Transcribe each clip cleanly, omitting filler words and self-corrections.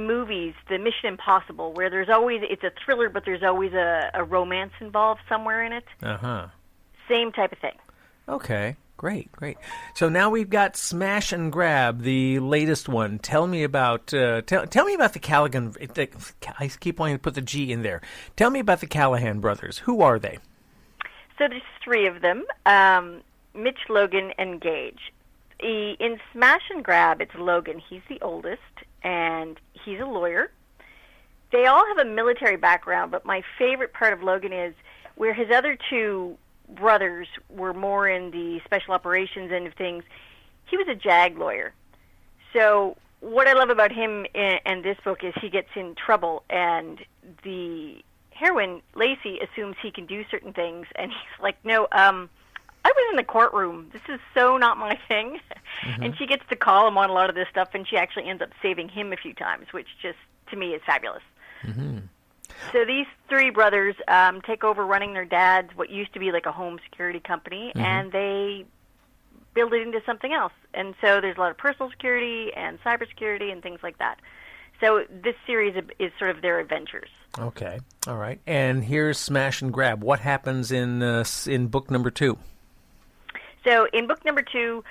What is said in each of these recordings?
movies, the Mission Impossible, where it's a thriller, but there's always a romance involved somewhere in it. Uh-huh. Same type of thing. Okay, great. So now we've got Smash and Grab, the latest one. Tell me about tell me about the Callaghan. I keep wanting to put the G in there. Tell me about the Callahan brothers. Who are they? So there's three of them: Mitch, Logan, and Gage. In Smash and Grab, it's Logan. He's the oldest, and he's a lawyer. They all have a military background, but my favorite part of Logan is where his other two brothers were more in the special operations end of things. He was a JAG lawyer. So what I love about him and this book is he gets in trouble, and the heroine, Lacey, assumes he can do certain things, and he's like, no, I was in the courtroom. This is so not my thing. Mm-hmm. And she gets to call him on a lot of this stuff, and she actually ends up saving him a few times, which just, to me, is fabulous. Mm-hmm. So these three brothers take over running their dad's, what used to be like a home security company, mm-hmm. and they build it into something else. And so there's a lot of personal security and cybersecurity and things like that. So this series is sort of their adventures. Okay, all right. And here's Smash and Grab. What happens in book number 2? So in book number 2,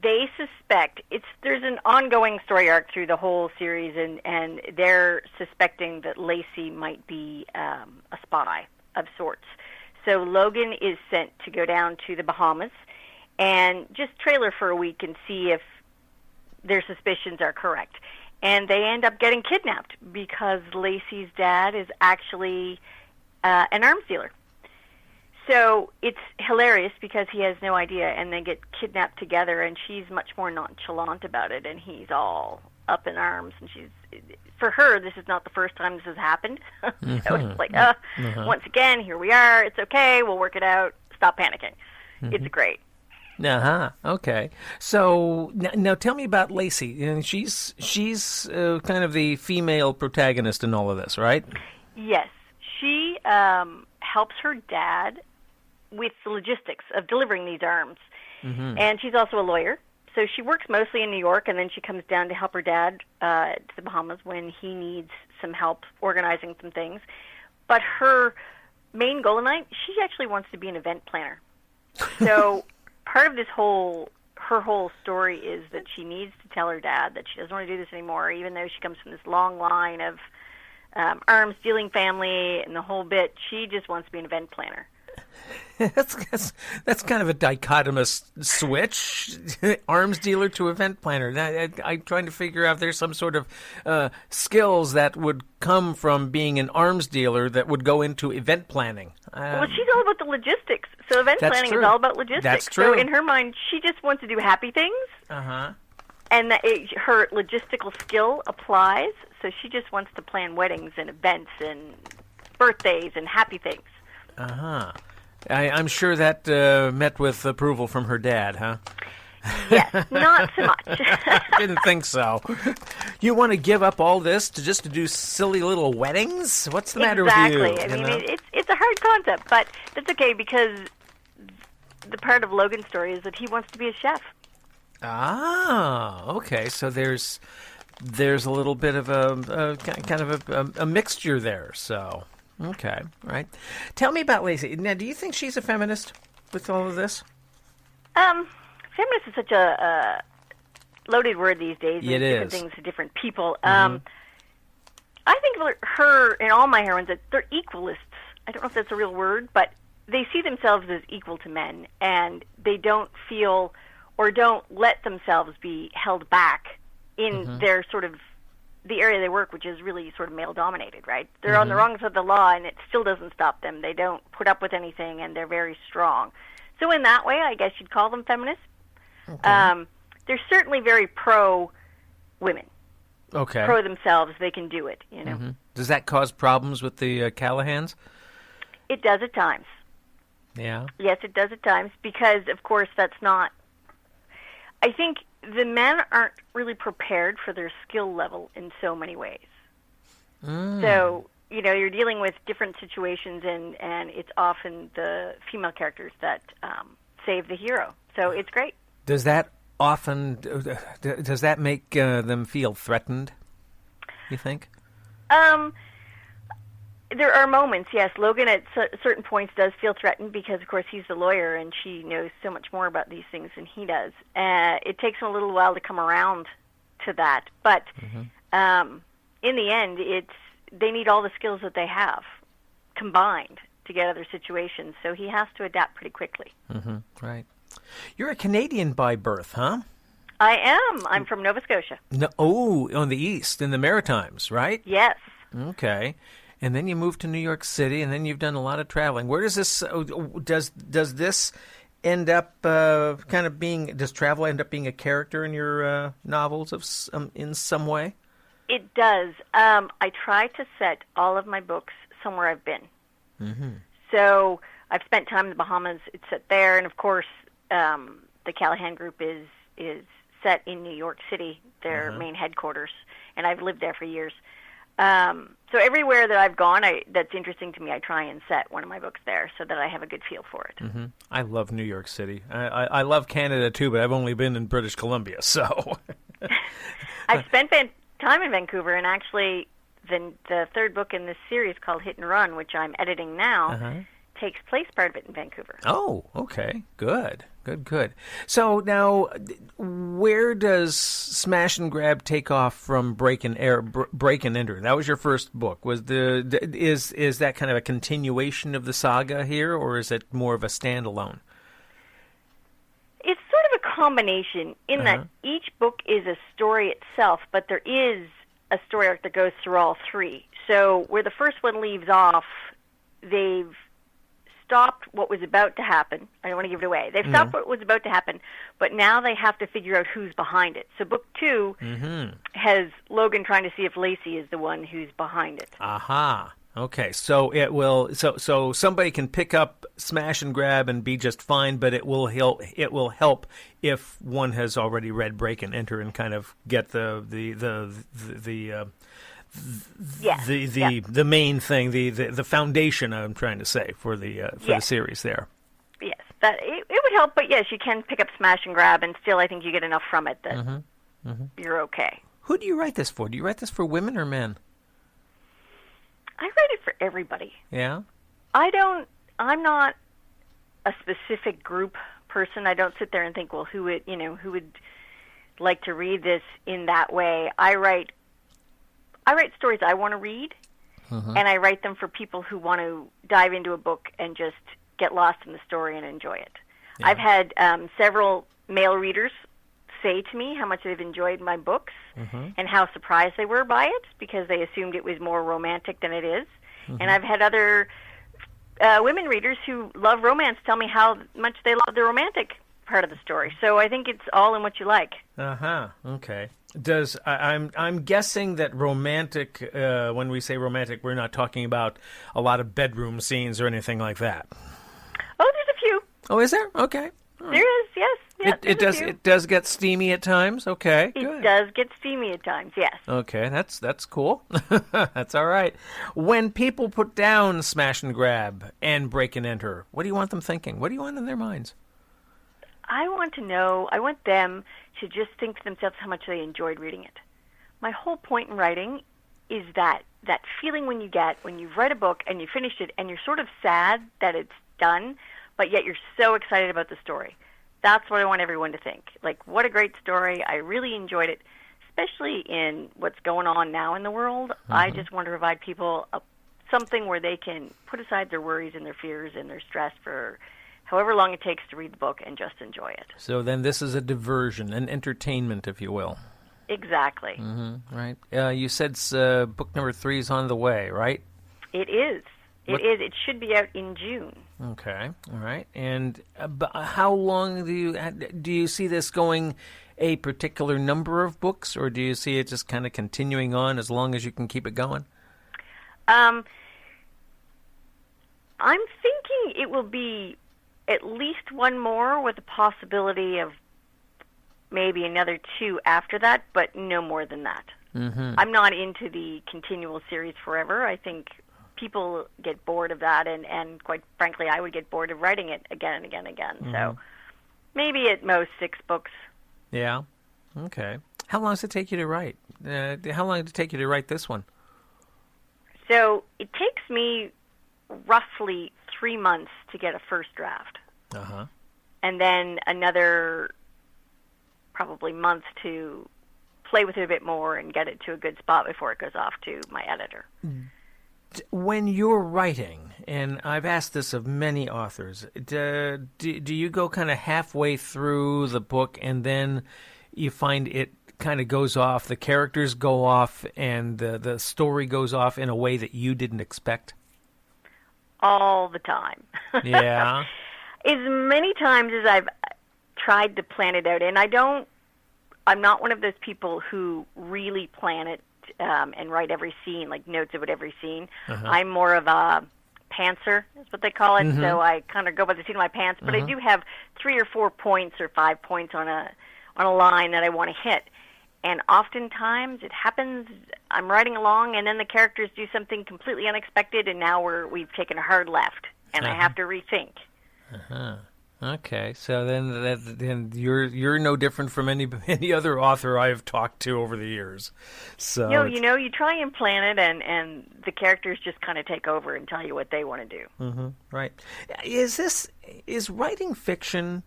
they suspect there's an ongoing story arc through the whole series, and they're suspecting that Lacey might be a spy of sorts. So Logan is sent to go down to the Bahamas and just trailer for a week and see if their suspicions are correct. And they end up getting kidnapped because Lacey's dad is actually an arms dealer. So it's hilarious because he has no idea, and they get kidnapped together, and she's much more nonchalant about it, and he's all up in arms. And for her, this is not the first time this has happened. Mm-hmm. So it's like, mm-hmm. once again, here we are. It's okay. We'll work it out. Stop panicking. Mm-hmm. It's great. Uh-huh. Okay. So now tell me about Lacey. And she's kind of the female protagonist in all of this, right? Yes. She helps her dad with the logistics of delivering these arms. Mm-hmm. And she's also a lawyer. So she works mostly in New York, and then she comes down to help her dad to the Bahamas when he needs some help organizing some things. But her main goal in life, she actually wants to be an event planner. So part of her whole story is that she needs to tell her dad that she doesn't want to do this anymore, even though she comes from this long line of arms dealing family and the whole bit. She just wants to be an event planner. That's kind of a dichotomous switch, arms dealer to event planner. I'm trying to figure out if there's some sort of skills that would come from being an arms dealer that would go into event planning. Well, she's all about the logistics. So event planning is all about logistics. That's true. So in her mind, she just wants to do happy things. Uh-huh. And her logistical skill applies. So she just wants to plan weddings and events and birthdays and happy things. Uh-huh. I'm sure that met with approval from her dad, huh? Yes, not so much. Didn't think so. You want to give up all this to do silly little weddings? What's the matter with you? Exactly. I mean, it's a hard concept, but that's okay because the part of Logan's story is that he wants to be a chef. Ah, okay. So there's a little bit of a mixture there. So. Okay, right. Tell me about Lacey. Now, do you think she's a feminist with all of this? Feminist is such a loaded word these days. It is. Different things to different people. Mm-hmm. I think of her and all my heroines that they're equalists. I don't know if that's a real word, but they see themselves as equal to men, and they don't feel or don't let themselves be held back in mm-hmm. their sort of the area they work, which is really sort of male-dominated, right? They're mm-hmm. on the wrong side of the law, and it still doesn't stop them. They don't put up with anything, and they're very strong. So in that way, I guess you'd call them feminists. Okay. They're certainly very pro-women. Okay. Pro themselves, they can do it, you know. Mm-hmm. Does that cause problems with the Callahans? It does at times. Yeah? Yes, it does at times, because, of course, that's not... I think the men aren't really prepared for their skill level in so many ways. Mm. So, you know, you're dealing with different situations, and it's often the female characters that save the hero. So it's great. Does that often does that make them feel threatened, you think? There are moments, yes. Logan at certain points does feel threatened because, of course, he's the lawyer and she knows so much more about these things than he does. It takes him a little while to come around to that. But in the end, they need all the skills that they have combined to get other situations. So he has to adapt pretty quickly. Right. You're a Canadian by birth, huh? I am. I'm from Nova Scotia. No, on the east, in the Maritimes, right? Yes. Okay. And then you moved to New York City, and then you've done a lot of traveling. Where does this does this end up kind of being? Does travel end up being a character in your novels in some way? It does. I try to set all of my books somewhere I've been. So I've spent time in the Bahamas. It's set there, and of course, the Callahan Group is set in New York City, their main headquarters, and I've lived there for years. So everywhere that I've gone, that's interesting to me, I try and set one of my books there so that I have a good feel for it. I love New York City. I love Canada too, but I've only been in British Columbia, so. I've spent time in Vancouver, and actually the third book in this series called Hit and Run, which I'm editing now, takes place part of it in Vancouver. Oh, okay. Good. So now, where does Smash and Grab take off from Break and Enter? That was your first book. Is that kind of a continuation of the saga here, or is it more of a standalone? It's sort of a combination in that each book is a story itself, but there is a story arc that goes through all three. So where the first one leaves off, they've stopped what was about to happen. I don't want to give it away. They've stopped what was about to happen, but now they have to figure out who's behind it. So book 2 has Logan trying to see if Lacey is the one who's behind it. Aha. Okay, so it will. So somebody can pick up Smash and Grab and be just fine, but it will help. It will help if one has already read Break and Enter and kind of get the main thing, the foundation. I'm trying to say for the series there. Yes, that it would help, but yes, you can pick up Smash and Grab, and still, I think you get enough from it that you're okay. Who do you write this for? Do you write this for women or men? I write it for everybody. Yeah? I'm not a specific group person. I don't sit there and think, well, who would like to read this in that way. I write stories I want to read, and I write them for people who want to dive into a book and just get lost in the story and enjoy it. Yeah. I've had several male readers say to me how much they've enjoyed my books and how surprised they were by it because they assumed it was more romantic than it is. And I've had other women readers who love romance tell me how much they love the romantic part of the story. So I think it's all in what you like. Okay. I'm guessing that romantic, when we say romantic, we're not talking about a lot of bedroom scenes or anything like that. Oh, there's a few. Oh, is there? Okay. There is, yes. It does get steamy at times. Okay, it does get steamy at times. Yes. Okay, that's cool. That's all right. When people put down Smash and Grab and Break and Enter, what do you want them thinking? What do you want in their minds? I want them to just think to themselves how much they enjoyed reading it. My whole point in writing is that feeling when you write a book and you finish it and you're sort of sad that it's done, but yet you're so excited about the story. That's what I want everyone to think. Like, what a great story. I really enjoyed it, especially in what's going on now in the world. I just want to provide people something where they can put aside their worries and their fears and their stress for however long it takes to read the book and just enjoy it. So then this is a diversion, an entertainment, if you will. Exactly. Right. You said book number 3 is on the way, right? It is. It should be out in June. Okay. All right. And how long do you see this going? A particular number of books, or do you see it just kind of continuing on as long as you can keep it going? I'm thinking it will be at least one more with a possibility of maybe another 2 after that, but no more than that. I'm not into the continual series forever. I think people get bored of that, and quite frankly, I would get bored of writing it again and again and again. So maybe at most 6 books Yeah. Okay. How long does it take you to write? How long did it take you to write this one? So it takes me roughly 3 months to get a first draft. Uh-huh. And then another probably month to play with it a bit more and get it to a good spot before it goes off to my editor. When you're writing, and I've asked this of many authors, do you go kind of halfway through the book and then you find it kind of goes off, the characters go off, and the story goes off in a way that you didn't expect? All the time. Yeah. As many times as I've tried to plan it out, and I'm not one of those people who really plan it and write every scene, like notes about every scene. Uh-huh. I'm more of a pantser, is what they call it. Mm-hmm. So I kind of go by the seat of my pants, but I do have 3 or 4 points or 5 points on a line that I want to hit. And oftentimes it happens, I'm writing along, and then the characters do something completely unexpected, and now we've taken a hard left, and I have to rethink. Uh-huh. Okay, so then you're no different from any other author I have talked to over the years. So you try and plan it, and the characters just kind of take over and tell you what they want to do. Mm-hmm. Right? Is writing fiction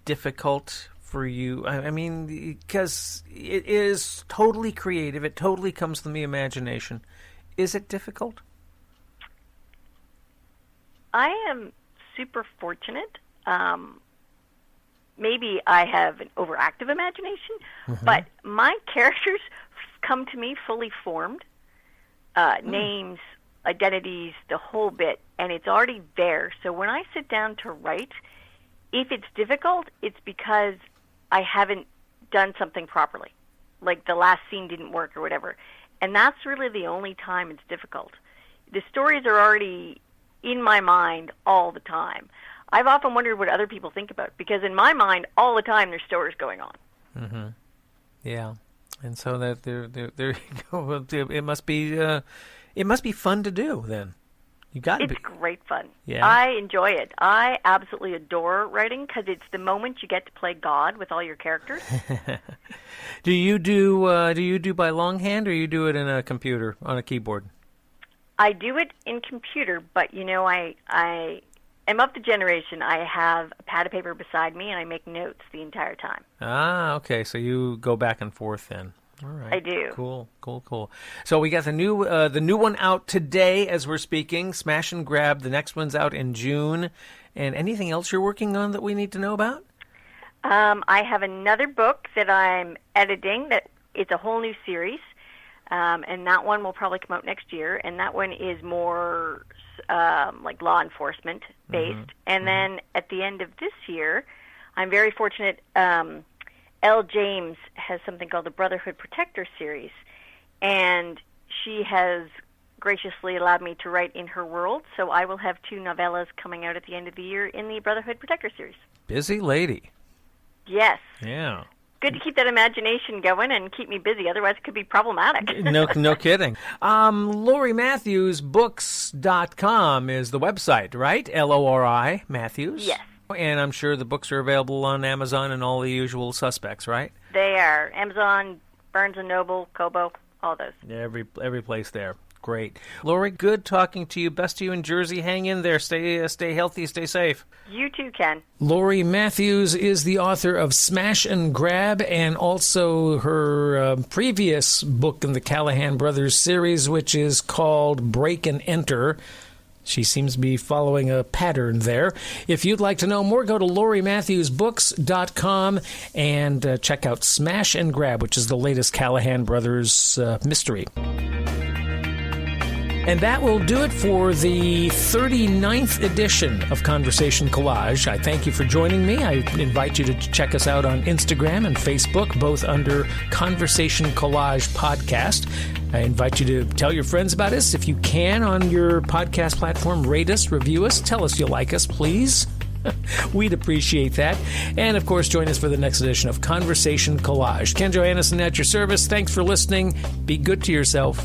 difficult for you? I mean, because it is totally creative. It totally comes from the imagination. Is it difficult? I am super fortunate. Maybe I have an overactive imagination, but my characters come to me fully formed, names, identities, the whole bit, and it's already there. So when I sit down to write, if it's difficult, it's because I haven't done something properly, like the last scene didn't work or whatever. And that's really the only time it's difficult. The stories are already in my mind all the time. I've often wondered what other people think about, because in my mind, all the time, there's stories going on. Mm-hmm. Yeah, and so that there you go. It must be fun to do. Then you got it. It's great fun. Yeah, I enjoy it. I absolutely adore writing because it's the moment you get to play God with all your characters. Do you do by longhand, or you do it in a computer on a keyboard? I do it in computer, but I am of the generation. I have a pad of paper beside me, and I make notes the entire time. Ah, okay. So you go back and forth then. All right. I do. Cool. So we got the new one out today as we're speaking. Smash and Grab. The next one's out in June. And anything else you're working on that we need to know about? I have another book that I'm editing. That it's a whole new series. And that one will probably come out next year. And that one is more like law enforcement based. And then at the end of this year, I'm very fortunate. Elle James has something called the Brotherhood Protector series. And she has graciously allowed me to write in her world. So I will have 2 novellas coming out at the end of the year in the Brotherhood Protector series. Busy lady. Yes. Yeah. Good to keep that imagination going and keep me busy. Otherwise, it could be problematic. No kidding. LoriMatthewsBooks.com is the website, right? Lori Matthews? Yes. And I'm sure the books are available on Amazon and all the usual suspects, right? They are. Amazon, Barnes & Noble, Kobo, all those. Every place there. Great. Lori, good talking to you. Best to you in Jersey. Hang in there. Stay healthy. Stay safe. You too, Ken. Lori Matthews is the author of Smash and Grab, and also her previous book in the Callahan Brothers series, which is called Break and Enter. She seems to be following a pattern there. If you'd like to know more, go to LoriMatthewsBooks.com and check out Smash and Grab, which is the latest Callahan Brothers mystery. And that will do it for the 39th edition of Conversation Collage. I thank you for joining me. I invite you to check us out on Instagram and Facebook, both under Conversation Collage Podcast. I invite you to tell your friends about us. If you can, on your podcast platform, rate us, review us, tell us you like us, please. We'd appreciate that. And, of course, join us for the next edition of Conversation Collage. Ken Johannesson at your service. Thanks for listening. Be good to yourself.